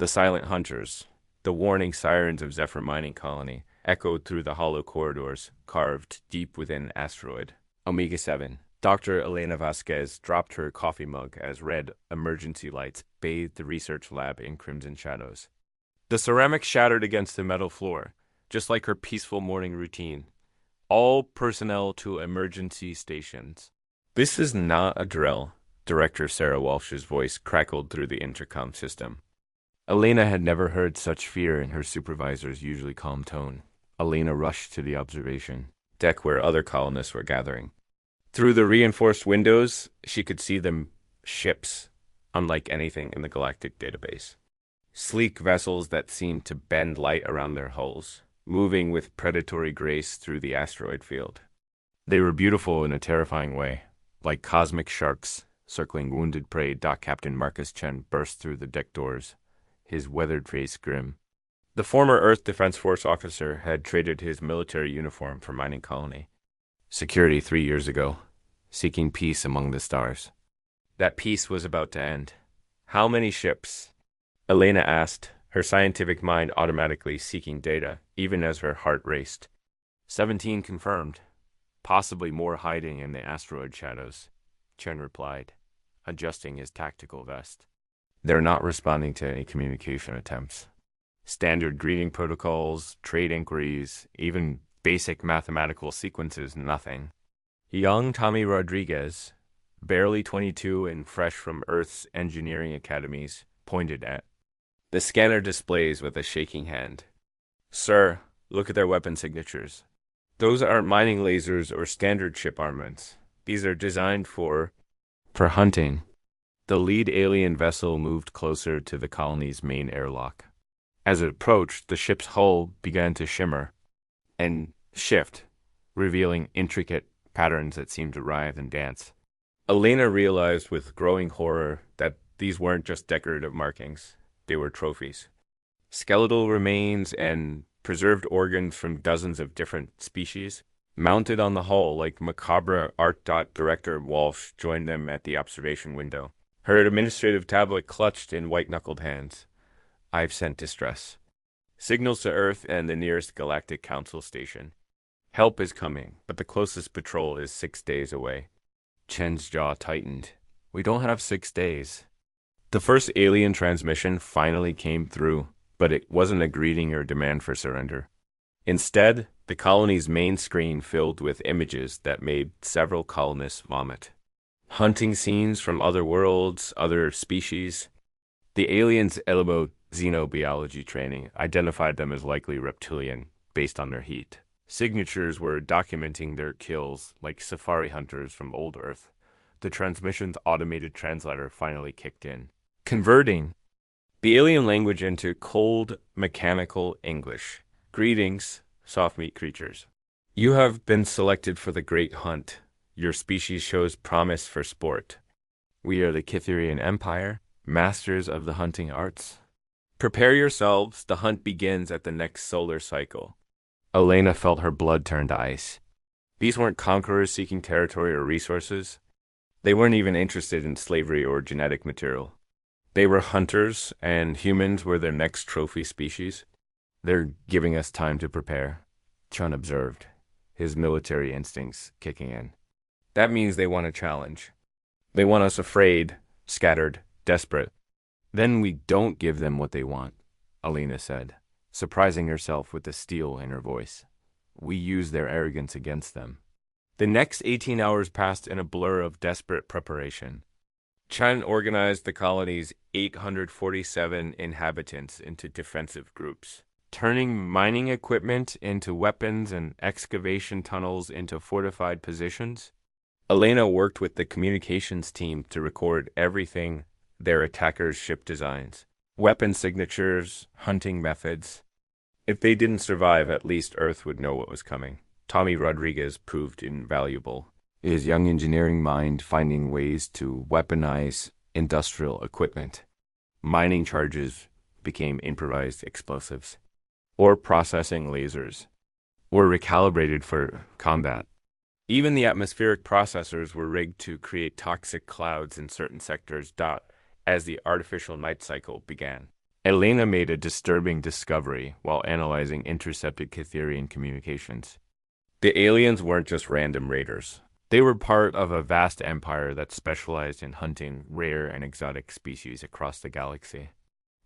The silent hunters, the warning sirens of Zephyr Mining Colony, echoed through the hollow corridors carved deep within an asteroid. Omega 7. Dr. Elena Vasquez dropped her coffee mug as red emergency lights bathed the research lab in crimson shadows. The ceramic shattered against the metal floor, just like her peaceful morning routine. All personnel to emergency stations. This is not a drill, Director Sarah Walsh's voice crackled through the intercom system. Elena had never heard such fear in her supervisor's usually calm tone. Elena rushed to the observation deck where other colonists were gathering. Through the reinforced windows, she could see them ships, unlike anything in the galactic database. Sleek vessels that seemed to bend light around their hulls, moving with predatory grace through the asteroid field. They were beautiful in a terrifying way, like cosmic sharks circling wounded prey. Dock Captain Marcus Chen burst through the deck doors, his weathered face grim. The former Earth Defense Force officer had traded his military uniform for mining colony security 3 years ago, seeking peace among the stars. That peace was about to end. How many ships? Elena asked, her scientific mind automatically seeking data, even as her heart raced. 17 confirmed. Possibly more hiding in the asteroid shadows, Chen replied, adjusting his tactical vest. They're not responding to any communication attempts. Standard greeting protocols, trade inquiries, even basic mathematical sequences, nothing. Young Tommy Rodriguez, barely 22 and fresh from Earth's engineering academies, pointed at the scanner displays with a shaking hand. Sir, look at their weapon signatures. Those aren't mining lasers or standard ship armaments. These are designed for hunting. The lead alien vessel moved closer to the colony's main airlock. As it approached, the ship's hull began to shimmer and shift, revealing intricate patterns that seemed to writhe and dance. Elena realized with growing horror that these weren't just decorative markings, they were trophies. Skeletal remains and preserved organs from dozens of different species, mounted on the hull like macabre art. Director Walsh joined them at the observation window, her administrative tablet clutched in white-knuckled hands. I've sent distress signals to Earth and the nearest Galactic Council station. Help is coming, but the closest patrol is 6 days away. Chen's jaw tightened. We don't have 6 days. The first alien transmission finally came through, but it wasn't a greeting or demand for surrender. Instead, the colony's main screen filled with images that made several colonists vomit. Hunting scenes from other worlds, other species. The aliens' elbow xenobiology training identified them as likely reptilian based on their heat. Signatures were documenting their kills like safari hunters from old Earth. The transmission's automated translator finally kicked in, converting the alien language into cold, mechanical English. Greetings, soft meat creatures. You have been selected for the Great Hunt. Your species shows promise for sport. We are the Kitherian Empire, masters of the hunting arts. Prepare yourselves, the hunt begins at the next solar cycle. Elena felt her blood turn to ice. These weren't conquerors seeking territory or resources. They weren't even interested in slavery or genetic material. They were hunters, and humans were their next trophy species. They're giving us time to prepare, Chun observed, his military instincts kicking in. That means they want a challenge. They want us afraid, scattered, desperate. Then we don't give them what they want, Elena said, surprising herself with the steel in her voice. We use their arrogance against them. The next 18 hours passed in a blur of desperate preparation. Chen organized the colony's 847 inhabitants into defensive groups, turning mining equipment into weapons and excavation tunnels into fortified positions. Elena worked with the communications team to record everything their attackers' ship designs, weapon signatures, hunting methods. If they didn't survive, at least Earth would know what was coming. Tommy Rodriguez proved invaluable, his young engineering mind finding ways to weaponize industrial equipment. Mining charges became improvised explosives, or processing lasers, or recalibrated for combat. Even the atmospheric processors were rigged to create toxic clouds in certain sectors. As the artificial night cycle began, Elena made a disturbing discovery while analyzing intercepted Cytherian communications. The aliens weren't just random raiders. They were part of a vast empire that specialized in hunting rare and exotic species across the galaxy.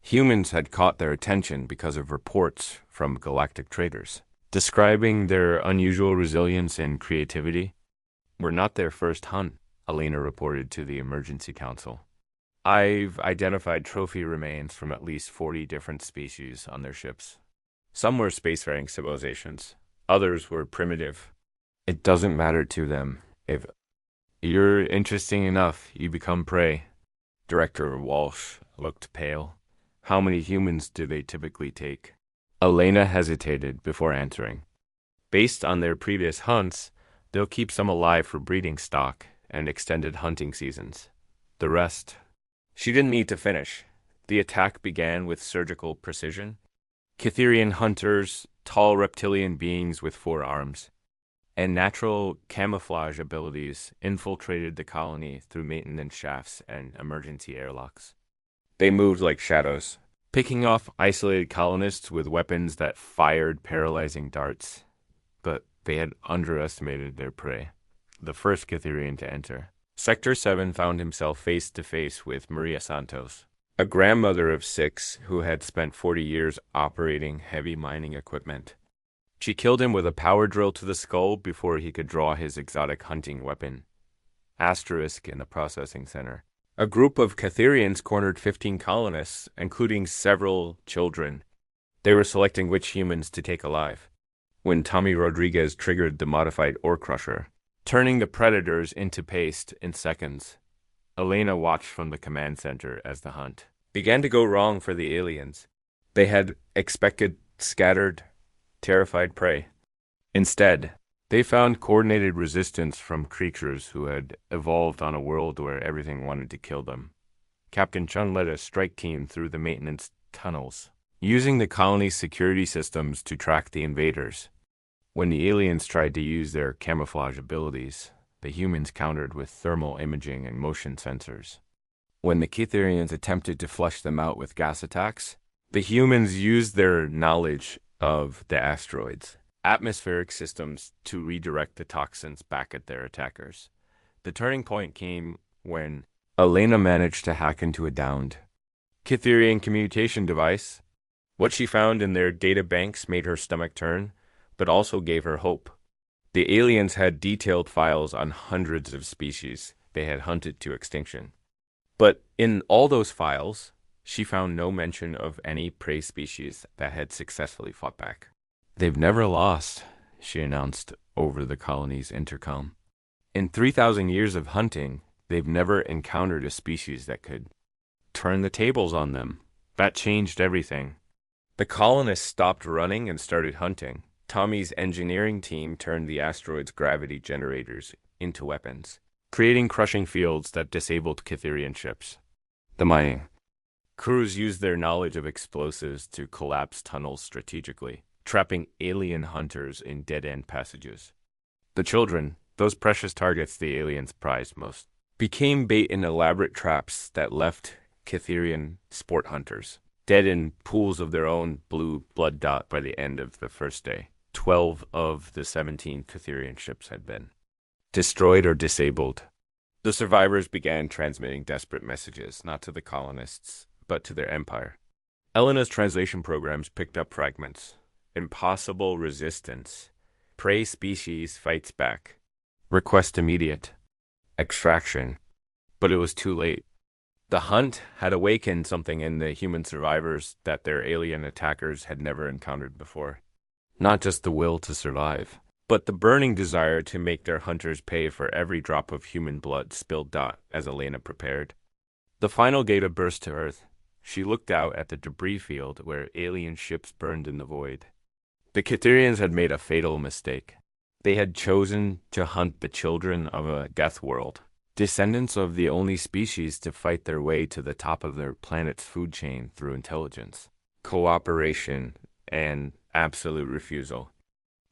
Humans had caught their attention because of reports from galactic traders, describing their unusual resilience and creativity. "We're not their first hunt," Elena reported to the Emergency Council. "I've identified trophy remains from at least 40 different species on their ships. Some were spacefaring civilizations. Others were primitive. It doesn't matter to them. If you're interesting enough, you become prey." Director Walsh looked pale. "How many humans do they typically take?" Elena hesitated before answering. "Based on their previous hunts, they'll keep some alive for breeding stock and extended hunting seasons. The rest..." She didn't need to finish. The attack began with surgical precision. Cytherian hunters, tall reptilian beings with 4 arms, and natural camouflage abilities infiltrated the colony through maintenance shafts and emergency airlocks. They moved like shadows, picking off isolated colonists with weapons that fired paralyzing darts. But they had underestimated their prey. The first Cytherian to enter, Sector 7, found himself face to face with Maria Santos, a grandmother of 6 who had spent 40 years operating heavy mining equipment. She killed him with a power drill to the skull before he could draw his exotic hunting weapon. Asterisk in the processing center. A group of Cytherians cornered 15 colonists, including several children. They were selecting which humans to take alive, when Tommy Rodriguez triggered the modified ore crusher, turning the predators into paste in seconds. Elena watched from the command center as the hunt began to go wrong for the aliens. They had expected scattered, terrified prey. Instead, they found coordinated resistance from creatures who had evolved on a world where everything wanted to kill them. Captain Chun led a strike team through the maintenance tunnels, using the colony's security systems to track the invaders. When the aliens tried to use their camouflage abilities, the humans countered with thermal imaging and motion sensors. When the Cytherians attempted to flush them out with gas attacks, the humans used their knowledge of the asteroids' atmospheric systems to redirect the toxins back at their attackers. The turning point came when Elena managed to hack into a downed Cytherian communication device. What she found in their data banks made her stomach turn, but also gave her hope. The aliens had detailed files on hundreds of species they had hunted to extinction. But in all those files, she found no mention of any prey species that had successfully fought back. "They've never lost," she announced over the colony's intercom. "In 3,000 years of hunting, they've never encountered a species that could turn the tables on them. That changed everything." The colonists stopped running and started hunting. Tommy's engineering team turned the asteroid's gravity generators into weapons, creating crushing fields that disabled Cytherian ships. The mining crews used their knowledge of explosives to collapse tunnels strategically, trapping alien hunters in dead-end passages. The children, those precious targets the aliens prized most, became bait in elaborate traps that left Cytherian sport hunters dead in pools of their own blue blood dot by the end of the first day. 12 of the 17 Cytherian ships had been destroyed or disabled. The survivors began transmitting desperate messages, not to the colonists, but to their empire. Elena's translation programs picked up fragments. Impossible resistance. Prey species fights back. Request immediate. Extraction. But it was too late. The hunt had awakened something in the human survivors that their alien attackers had never encountered before. Not just the will to survive, but the burning desire to make their hunters pay for every drop of human blood spilled out as Elena prepared. The final Geta burst to Earth. She looked out at the debris field where alien ships burned in the void. The Cytherians had made a fatal mistake. They had chosen to hunt the children of a death world, descendants of the only species to fight their way to the top of their planet's food chain through intelligence, cooperation, and absolute refusal.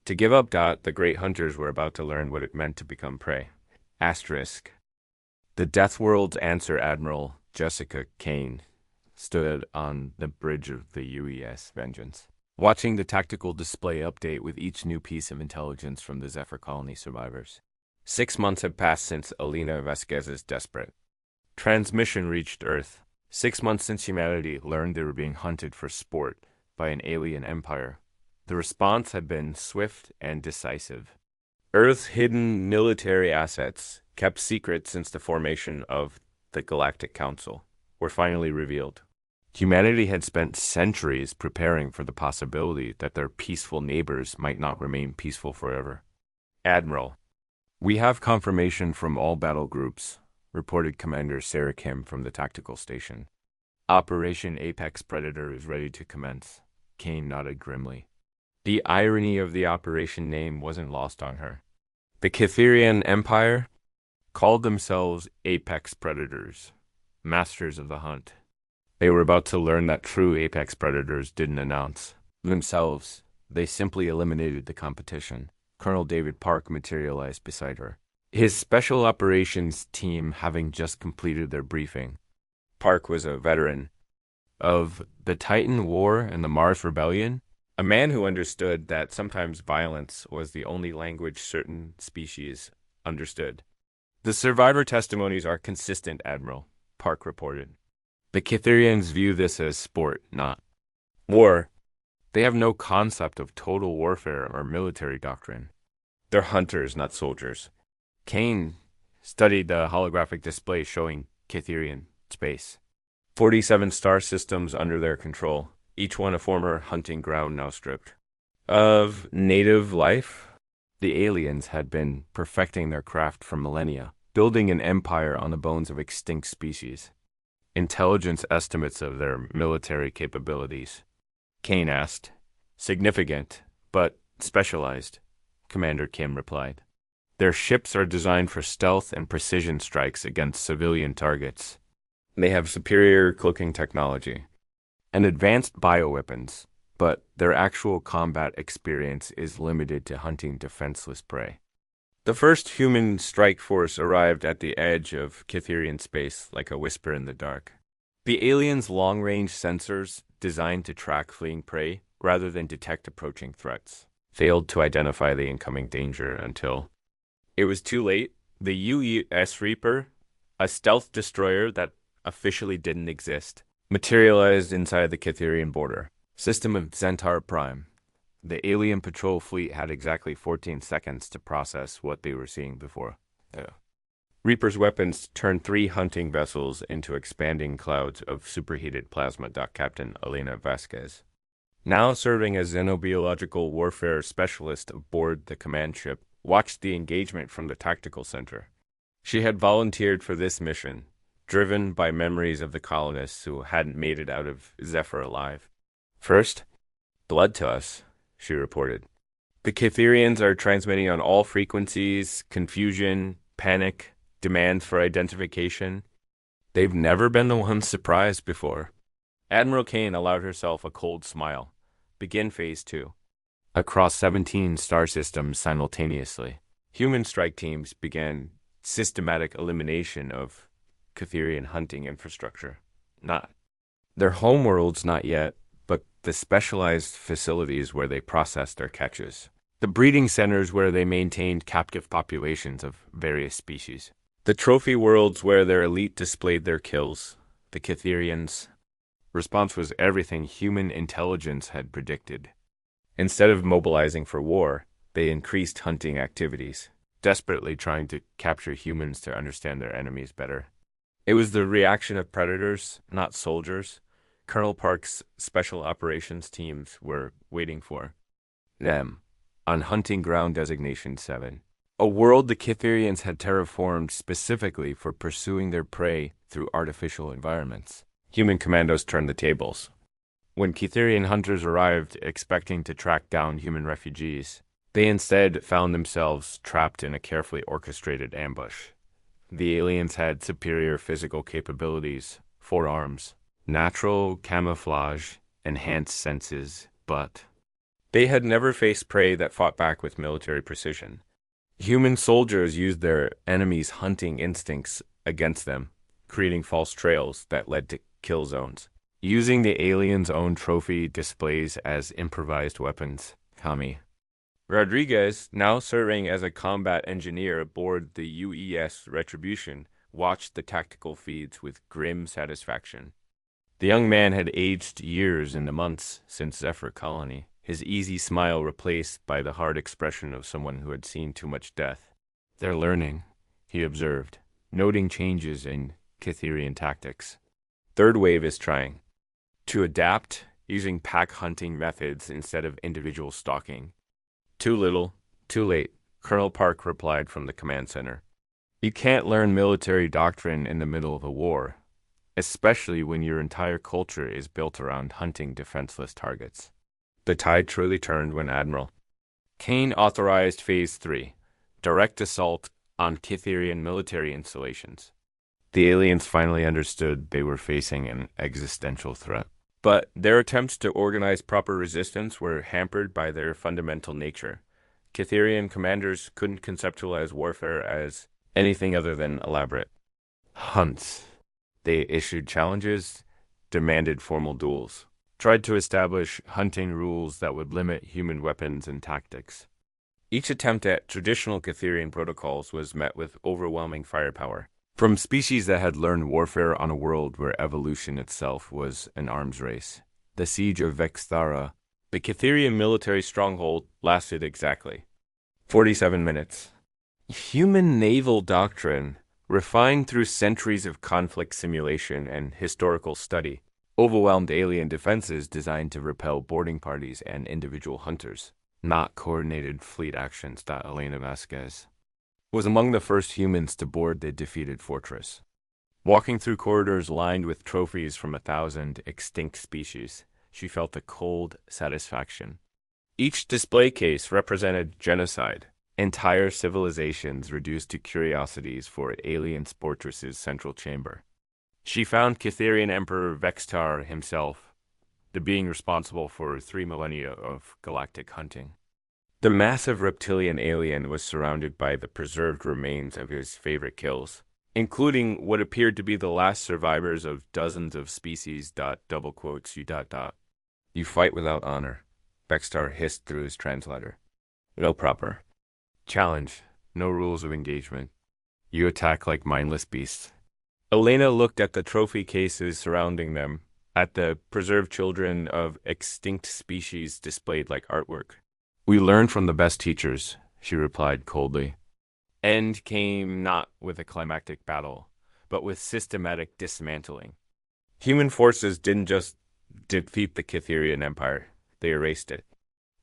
To give up Dot, the great hunters were about to learn what it meant to become prey. Asterisk. The Deathworld's Answer Admiral, Jessica Kane, stood on the bridge of the UES Vengeance, watching the tactical display update with each new piece of intelligence from the Zephyr colony survivors. 6 months had passed since Elena Vasquez's desperate transmission reached Earth. 6 months since humanity learned they were being hunted for sport by an alien empire. The response had been swift and decisive. Earth's hidden military assets, kept secret since the formation of the Galactic Council, were finally revealed. Humanity had spent centuries preparing for the possibility that their peaceful neighbors might not remain peaceful forever. Admiral, we have confirmation from all battle groups, reported Commander Sarah Kim from the tactical station. Operation Apex Predator is ready to commence. Kane nodded grimly. The irony of the operation name wasn't lost on her. The Kytherian Empire called themselves Apex Predators, masters of the hunt. They were about to learn that true Apex Predators didn't announce themselves. They simply eliminated the competition. Colonel David Park materialized beside her, his special operations team having just completed their briefing. Park was a veteran of the Titan War and the Mars Rebellion, a man who understood that sometimes violence was the only language certain species understood. The survivor testimonies are consistent, Admiral, Park reported. The Kytherians view this as sport, not war. They have no concept of total warfare or military doctrine. They're hunters, not soldiers. Kane studied the holographic display showing Kytherian space. 47 star systems under their control, each one a former hunting ground now stripped of native life. The aliens had been perfecting their craft for millennia, building an empire on the bones of extinct species. Intelligence estimates of their military capabilities, Kane asked. Significant, but specialized, Commander Kim replied. Their ships are designed for stealth and precision strikes against civilian targets. They have superior cloaking technology and advanced bioweapons, but their actual combat experience is limited to hunting defenseless prey. The first human strike force arrived at the edge of Kytherian space like a whisper in the dark. The aliens' long-range sensors, designed to track fleeing prey rather than detect approaching threats, failed to identify the incoming danger until it was too late. The UES Reaper, a stealth destroyer that officially didn't exist, materialized inside the Kytherian border. System of Centaur Prime. The alien patrol fleet had exactly 14 seconds to process what they were seeing before. Reaper's weapons turned 3 hunting vessels into expanding clouds of superheated plasma. Captain Elena Vasquez, now serving as xenobiological warfare specialist aboard the command ship, watched the engagement from the tactical center. She had volunteered for this mission, driven by memories of the colonists who hadn't made it out of Zephyr alive. First, blood to us, she reported. The Kytherians are transmitting on all frequencies, confusion, panic, demands for identification. They've never been the ones surprised before. Admiral Kane allowed herself a cold smile. Begin Phase 2. Across 17 star systems simultaneously, human strike teams began systematic elimination of Kytherian hunting infrastructure. Not their homeworlds, not yet, but the specialized facilities where they processed their catches. The breeding centers where they maintained captive populations of various species. The trophy worlds where their elite displayed their kills. The Kytherians' response was everything human intelligence had predicted. Instead of mobilizing for war, they increased hunting activities, desperately trying to capture humans to understand their enemies better. It was the reaction of predators, not soldiers, Colonel Park's special operations teams were waiting for. Them, on Hunting Ground Designation 7. A world the Kytherians had terraformed specifically for pursuing their prey through artificial environments. Human commandos turned the tables. When Kytherian hunters arrived expecting to track down human refugees, they instead found themselves trapped in a carefully orchestrated ambush. The aliens had superior physical capabilities, forearms, natural camouflage, enhanced senses, but they had never faced prey that fought back with military precision. Human soldiers used their enemies' hunting instincts against them, creating false trails that led to kill zones. using the aliens' own trophy displays as improvised weapons. Kami. Rodriguez, now serving as a combat engineer aboard the UES Retribution, watched the tactical feeds with grim satisfaction. The young man had aged years in the months since Zephyr Colony, his easy smile replaced by the hard expression of someone who had seen too much death. They're learning, he observed, noting changes in Cytherian tactics. Third wave is trying to adapt, using pack hunting methods instead of individual stalking. Too little, too late, Colonel Park replied from the command center. You can't learn military doctrine in the middle of a war, especially when your entire culture is built around hunting defenseless targets. The tide truly turned when Admiral Kane authorized Phase 3, direct assault on Cytherian military installations. The aliens finally understood they were facing an existential threat. But their attempts to organize proper resistance were hampered by their fundamental nature. Cytherian commanders couldn't conceptualize warfare as anything other than elaborate hunts. They issued challenges, demanded formal duels, tried to establish hunting rules that would limit human weapons and tactics. Each attempt at traditional Cytherian protocols was met with overwhelming firepower. From species that had learned warfare on a world where evolution itself was an arms race. The siege of Vexthara, the Cytherian military stronghold, lasted exactly 47 minutes. Human naval doctrine, refined through centuries of conflict simulation and historical study, overwhelmed alien defenses designed to repel boarding parties and individual hunters, not coordinated fleet actions, thought Elena Vasquez. Was among the first humans to board the defeated fortress. Walking through corridors lined with trophies from 1,000 extinct species, she felt a cold satisfaction. Each display case represented genocide, entire civilizations reduced to curiosities for alien fortress's central chamber. She found Cytherian Emperor Vextar himself, the being responsible for 3 millennia of galactic hunting. The massive reptilian alien was surrounded by the preserved remains of his favorite kills, including what appeared to be the last survivors of dozens of species. You fight without honor, Vextar hissed through his translator. No proper challenge, no rules of engagement. You attack like mindless beasts. Elena looked at the trophy cases surrounding them, at the preserved children of extinct species displayed like artwork. We learn from the best teachers, she replied coldly. End came not with a climactic battle, but with systematic dismantling. Human forces didn't just defeat the Cytherian Empire, they erased it.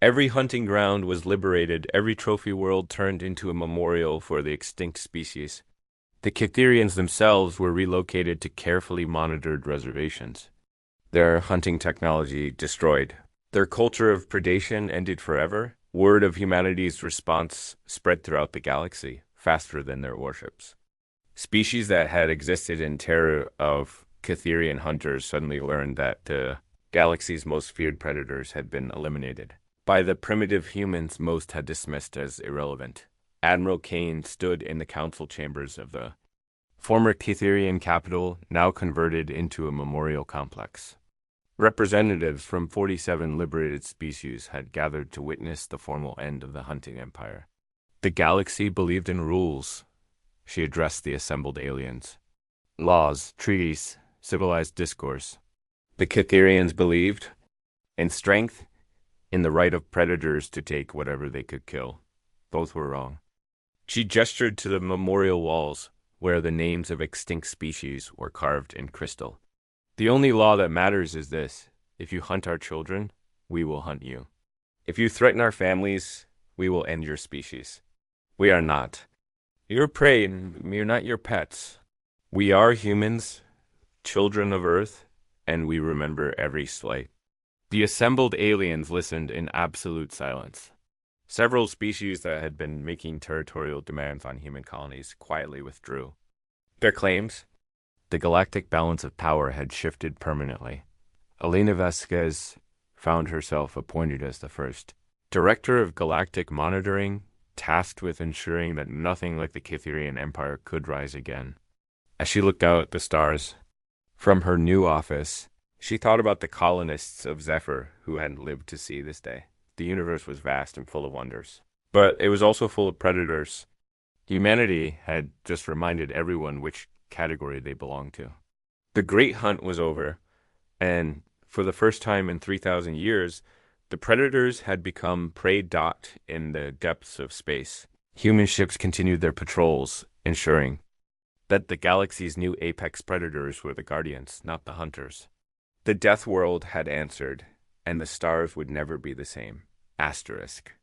Every hunting ground was liberated, every trophy world turned into a memorial for the extinct species. The Cytherians themselves were relocated to carefully monitored reservations. Their hunting technology destroyed. Their culture of predation ended forever. Word of humanity's response spread throughout the galaxy, faster than their warships. Species that had existed in terror of Cytherian hunters suddenly learned that the galaxy's most feared predators had been eliminated by the primitive humans most had dismissed as irrelevant. Admiral Kane stood in the council chambers of the former Cytherian capital, now converted into a memorial complex. Representatives from 47 liberated species had gathered to witness the formal end of the hunting empire. The galaxy believed in rules, she addressed the assembled aliens. Laws, treaties, civilized discourse. The Cytherians believed in strength, in the right of predators to take whatever they could kill. Both were wrong. She gestured to the memorial walls, where the names of extinct species were carved in crystal. The only law that matters is this: if you hunt our children, we will hunt you. If you threaten our families, we will end your species. We are not your prey, and we are not your pets. We are humans, children of Earth, and we remember every slight. The assembled aliens listened in absolute silence. Several species that had been making territorial demands on human colonies quietly withdrew. Their claims? The galactic balance of power had shifted permanently. Elena Vasquez found herself appointed as the first Director of Galactic Monitoring, tasked with ensuring that nothing like the Cytherian Empire could rise again. As she looked out at the stars from her new office, She thought about the colonists of Zephyr who hadn't lived to see this day. The universe was vast and full of wonders. But it was also full of predators. Humanity had just reminded everyone which category they belonged to. The Great Hunt was over, and for the first time in 3,000 years, the predators had become prey dot in the depths of space. Human ships continued their patrols, ensuring that the galaxy's new apex predators were the guardians, not the hunters. The death world had answered, and the stars would never be the same. Asterisk.